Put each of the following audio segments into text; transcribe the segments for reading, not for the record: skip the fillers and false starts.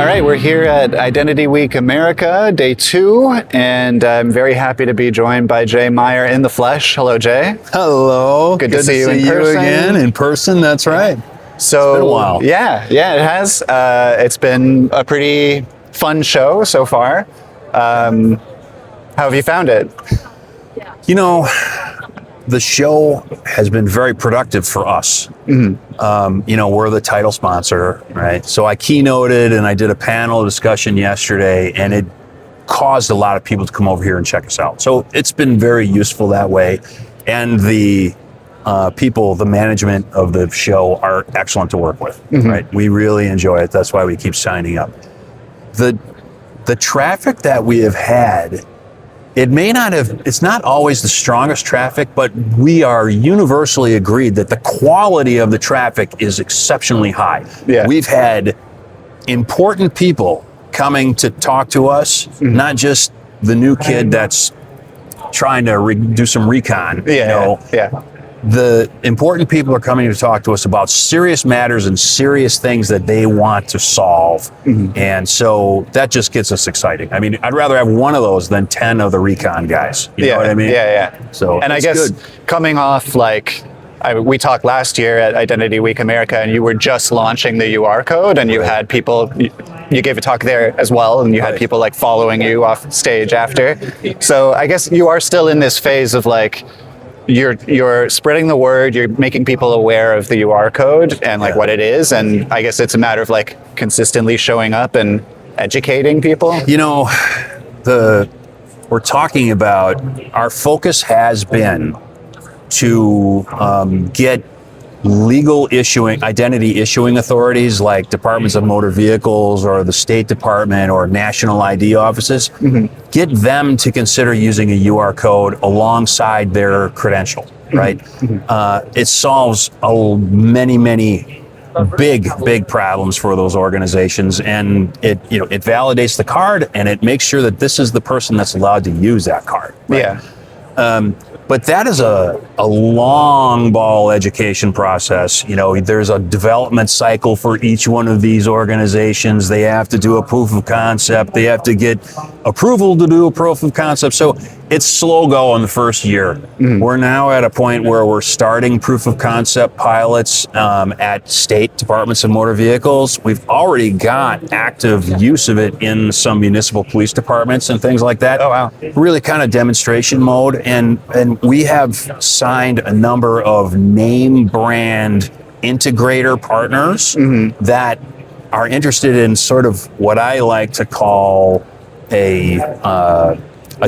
All right, we're here at Identity Week America, day 2, and I'm very happy to be joined by Jay Meier in the flesh. Hello, Jay. Hello. Good to see you in person. Again in person. That's right. So, it's been a while. Yeah, it has. It's been a pretty fun show so far. How have you found it? You know, the show has been very productive for us. Mm-hmm. We're the title sponsor, right? So I keynoted and I did a panel discussion yesterday, and it caused a lot of people to come over here and check us out. So it's been very useful that way. And the people, the management of the show are excellent to work with, right? We really enjoy it. That's why we keep signing up. The traffic that we have had, it's not always the strongest traffic, but we are universally agreed that the quality of the traffic is exceptionally high. Yeah. We've had important people coming to talk to us, not just the new kid that's trying to do some recon. Yeah. The important people are coming to talk to us about serious matters and serious things that they want to solve. And so that just gets us excited. I mean, I'd rather have one of those than 10 of the recon guys. You know what I mean? Yeah. So, and I guess coming off, we talked last year at Identity Week America, and you were just launching the UR code, and you had people, you gave a talk there as well, and you had people following you off stage after. So I guess you are still in this phase of you're spreading the word, you're making people aware of the UR code and what it is, and I guess it's a matter of consistently showing up and educating people. We're talking about, our focus has been to get legal identity issuing authorities like departments of motor vehicles or the State Department or national ID offices, get them to consider using a UR code alongside their credential, right? It solves many big problems for those organizations, and it validates the card, and it makes sure that this is the person that's allowed to use that card. Right? Yeah. But that is a long ball education process. There's a development cycle for each one of these organizations. They have to do a proof of concept. They have to get approval to do a proof of concept. So it's slow go in the first year. We're now at a point where we're starting proof of concept pilots at state departments of motor vehicles. We've already got active use of it in some municipal police departments and things like that. Oh, wow. Really kind of demonstration mode. And we have signed a number of name brand integrator partners that are interested in sort of what I like to call a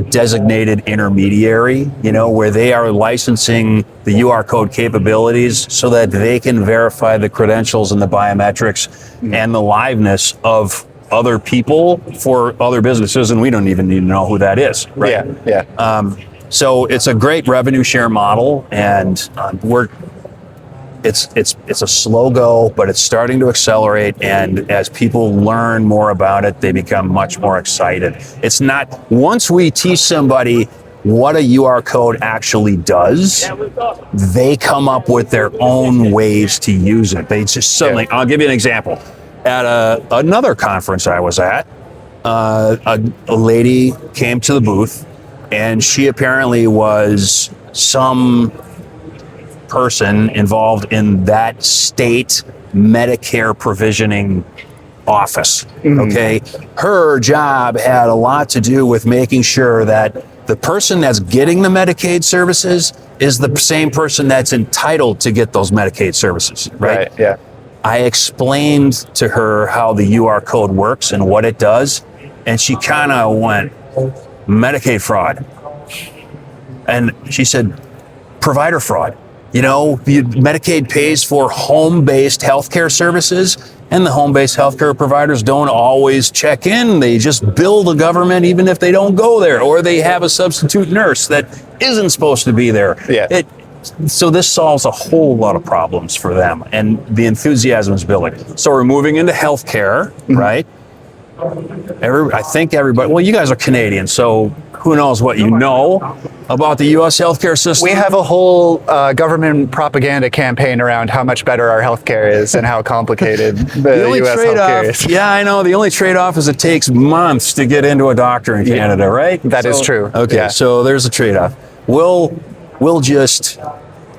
designated intermediary, where they are licensing the UR code capabilities so that they can verify the credentials and the biometrics and the liveness of other people for other businesses, and we don't even need to know who that is, right? Yeah. So it's a great revenue share model, and it's a slow go, but it's starting to accelerate. And as people learn more about it, they become much more excited. It's not, once we teach somebody what a UR code actually does, they come up with their own ways to use it. They just suddenly, I'll give you an example. At another conference I was at, a lady came to the booth, and she apparently was some person involved in that state Medicare provisioning office. Okay, her job had a lot to do with making sure that the person that's getting the Medicaid services is the same person that's entitled to get those Medicaid services, right? Yeah. I explained to her how the UR code works and what it does, and she kind of went, Medicaid fraud. And she said, provider fraud. Medicaid pays for home-based healthcare services, and the home-based healthcare providers don't always check in. They just bill the government even if they don't go there, or they have a substitute nurse that isn't supposed to be there. Yeah. So this solves a whole lot of problems for them, and the enthusiasm is building. So we're moving into healthcare, right? I think everybody, well, you guys are Canadian, so who knows what you know about the U.S. healthcare system. We have a whole government propaganda campaign around how much better our healthcare is and how complicated the only U.S. healthcare is. Yeah, I know. The only trade-off is it takes months to get into a doctor in Canada, right? That is true. Okay, Yeah. so there's a trade-off. We'll just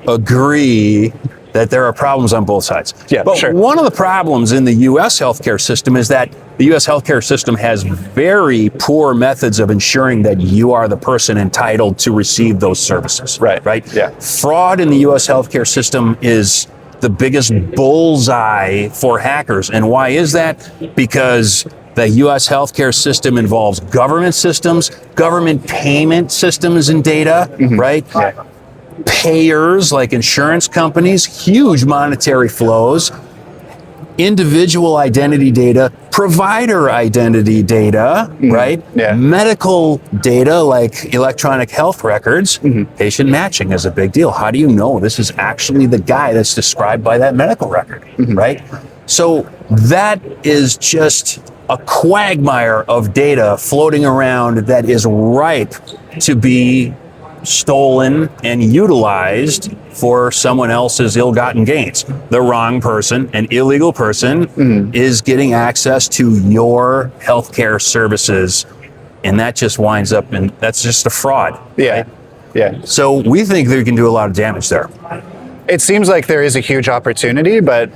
agree that there are problems on both sides. Yeah, but sure. one of the problems in the U.S. healthcare system is that the U.S. healthcare system has very poor methods of ensuring that you are the person entitled to receive those services. Right? Yeah. Fraud in the U.S. healthcare system is the biggest bullseye for hackers. And why is that? Because the U.S. healthcare system involves government systems, government payment systems and data, right? Yeah. Payers like insurance companies, huge monetary flows, individual identity data, provider identity data, right? Yeah. Medical data like electronic health records, patient matching is a big deal. How do you know this is actually the guy that's described by that medical record, right? So that is just a quagmire of data floating around that is ripe to be stolen and utilized for someone else's ill-gotten gains. The wrong person, an illegal person, is getting access to your healthcare services, and that just winds up in, that's just a fraud. Yeah. Right? Yeah. So we think they can do a lot of damage there. It seems like there is a huge opportunity, but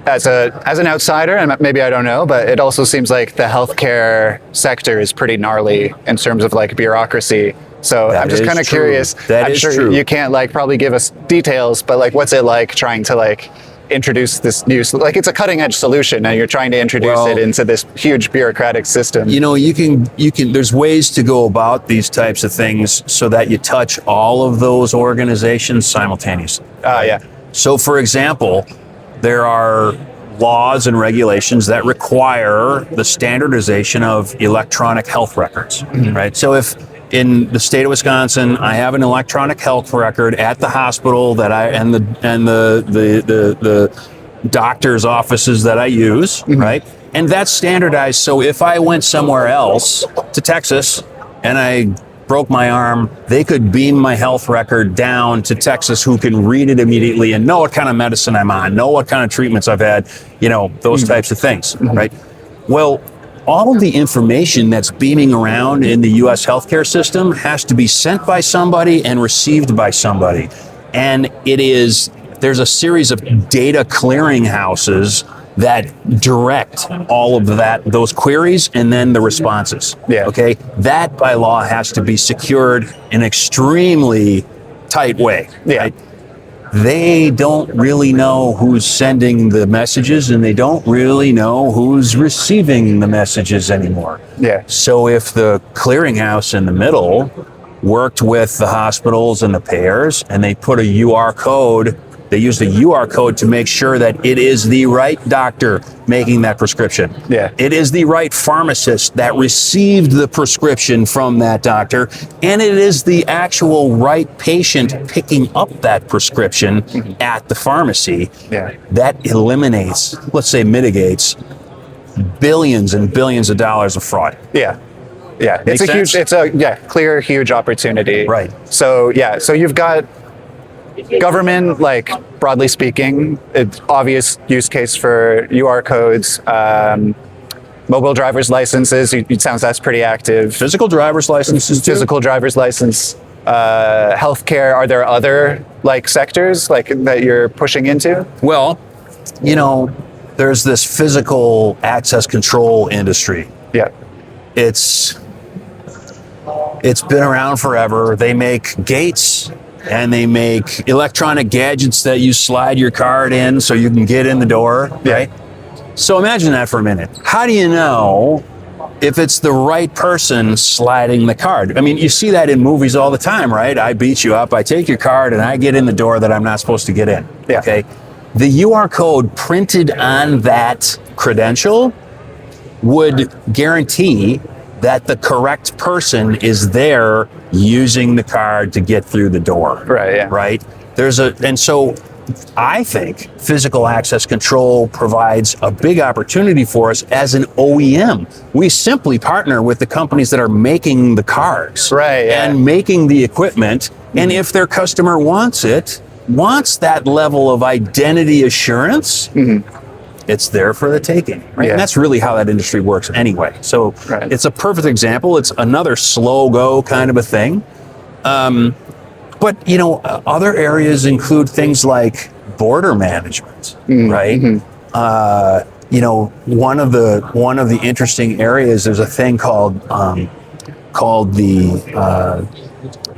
as an outsider, and maybe I don't know, but it also seems like the healthcare sector is pretty gnarly in terms of like bureaucracy. So That I'm just is kind of true. curious. That I'm is sure true. you can't like probably give us details, but like what's it like trying to like introduce this new, like it's a cutting edge solution and you're trying to introduce it into this huge bureaucratic system. You know, you can, there's ways to go about these types of things so that you touch all of those organizations simultaneously. Yeah. So for example, there are laws and regulations that require the standardization of electronic health records, right? So if in the state of Wisconsin, I have an electronic health record at the hospital that and the doctor's offices that I use, right? And that's standardized. So if I went somewhere else to Texas and I broke my arm, they could beam my health record down to Texas, who can read it immediately and know what kind of medicine I'm on, know what kind of treatments I've had, you know, those types of things, right? Well, all of the information that's beaming around in the U.S. healthcare system has to be sent by somebody and received by somebody. And there's a series of data clearinghouses that direct all of those queries and then the responses. Yeah. Okay. That by law has to be secured in an extremely tight way. Yeah. Right? They don't really know who's sending the messages and they don't really know who's receiving the messages anymore. Yeah. So if the clearinghouse in the middle worked with the hospitals and the payers and they put a UR code, they used a UR code to make sure that it is the right doctor making that prescription. Yeah. It is the right pharmacist that received the prescription from that doctor, and it is the actual right patient picking up that prescription at the pharmacy. Yeah. That eliminates, let's say mitigates, billions and billions of dollars of fraud. Yeah. Yeah. Makes sense? It's a clear, huge opportunity. Right. So yeah, so you've got government, like broadly speaking, it's obvious use case for UR codes, mobile driver's licenses. It sounds that's pretty active. Physical driver's licenses too. Physical driver's license, healthcare. Are there other like sectors like that you're pushing into? Well, you know, there's this physical access control industry. Yeah. It's been around forever. They make gates and they make electronic gadgets that you slide your card in so you can get in the door, right? So imagine that for a minute. How do you know if it's the right person sliding the card? I mean, you see that in movies all the time, right? I beat you up, I take your card, and I get in the door that I'm not supposed to get in, Yeah. okay? The UR code printed on that credential would guarantee that the correct person is there using the card to get through the door. Right, yeah. Right? And so I think physical access control provides a big opportunity for us as an OEM. We simply partner with the companies that are making the cars, Right, yeah. and making the equipment. And if their customer wants that level of identity assurance, it's there for the taking, right? Yeah. And that's really how that industry works anyway. So Right. it's a perfect example. It's another slow go kind of a thing. But other areas include things like border management, right? One of the interesting areas, there's a thing called the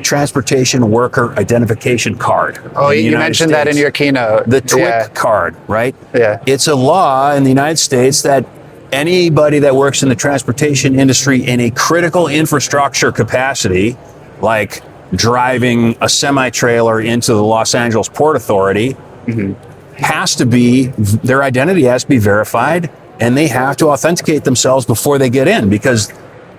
Transportation Worker Identification Card. Oh, in the you United mentioned that in States. your keynote. The TWIC Yeah. card, right? Yeah. It's a law in the United States that anybody that works in the transportation industry in a critical infrastructure capacity, like driving a semi-trailer into the Los Angeles Port Authority, their identity has to be verified, and they have to authenticate themselves before they get in, because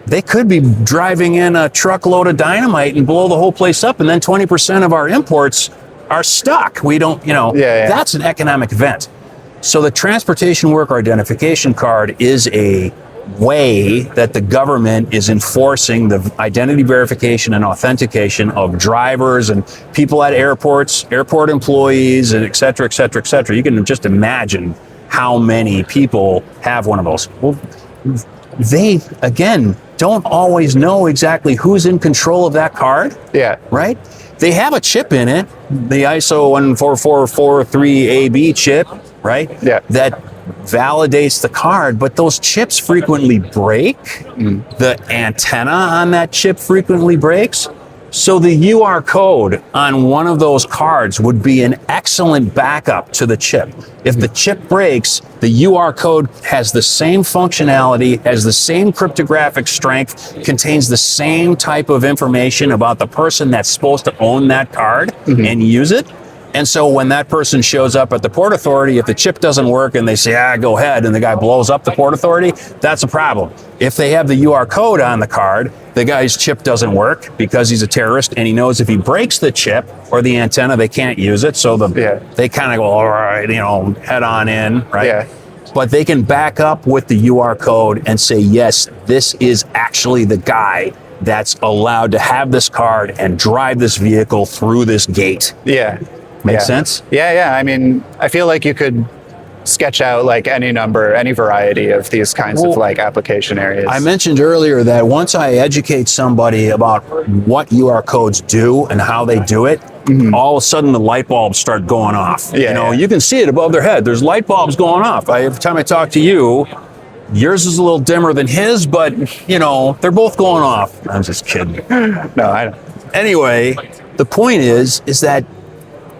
they could be driving in a truckload of dynamite and blow the whole place up, and then 20% of our imports are stuck. We don't, that's an economic event. So the Transportation Worker Identification Card is a way that the government is enforcing the identity verification and authentication of drivers and people at airports, airport employees, and et cetera, et cetera, et cetera. You can just imagine how many people have one of those. Well, they, again, don't always know exactly who's in control of that card. Yeah. Right? They have a chip in it, the ISO 14443AB chip, right? Yeah. That validates the card, but those chips frequently break. The antenna on that chip frequently breaks. So the UR code on one of those cards would be an excellent backup to the chip. If the chip breaks, the UR code has the same functionality, has the same cryptographic strength, contains the same type of information about the person that's supposed to own that card and use it. And so when that person shows up at the Port Authority, if the chip doesn't work and they say, go ahead, and the guy blows up the Port Authority, that's a problem. If they have the UR code on the card, the guy's chip doesn't work because he's a terrorist, and he knows if he breaks the chip or the antenna, they can't use it. So they kind of go, all right, head on in, right? Yeah. But they can back up with the UR code and say, yes, this is actually the guy that's allowed to have this card and drive this vehicle through this gate. Yeah. Make sense? Yeah. I mean, I feel like you could sketch out like any variety of these kinds of like application areas. I mentioned earlier that once I educate somebody about what UR codes do and how they do it, all of a sudden the light bulbs start going off. You can see it above their head. There's light bulbs going off. Every time I talk to you, yours is a little dimmer than his, but they're both going off. I'm just kidding. No, I don't. Anyway, the point is that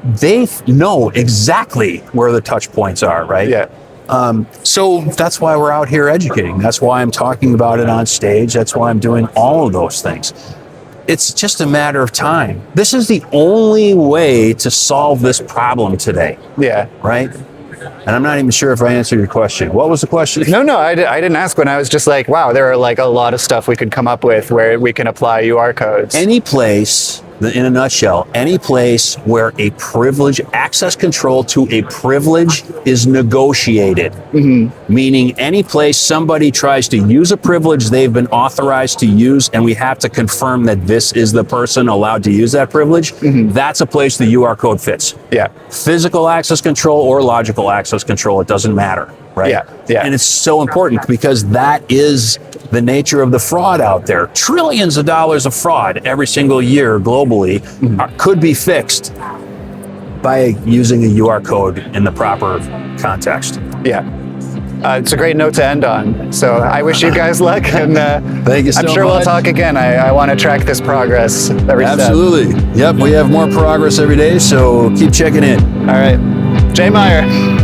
they know exactly where the touch points are, right? Yeah. So that's why we're out here educating. That's why I'm talking about it on stage. That's why I'm doing all of those things. It's just a matter of time. This is the only way to solve this problem today. Yeah. Right? And I'm not even sure if I answered your question. What was the question? No, I didn't ask when I was just like, wow, there are like a lot of stuff we could come up with where we can apply UR codes. Any place, in a nutshell, any place where a privilege, access control to a privilege is negotiated, meaning any place somebody tries to use a privilege they've been authorized to use, and we have to confirm that this is the person allowed to use that privilege, that's a place the UR code fits. Yeah. Physical access control or logical access control, it doesn't matter, right? Yeah. And it's so important because that is the nature of the fraud out there. Trillions of dollars of fraud every single year globally could be fixed by using a UR code in the proper context. Yeah. It's a great note to end on. So I wish you guys luck, and thank you so I'm sure much. we'll talk again. I want to track this progress every step. Absolutely. Yep, we have more progress every day, so keep checking in. All right. Jay Meier.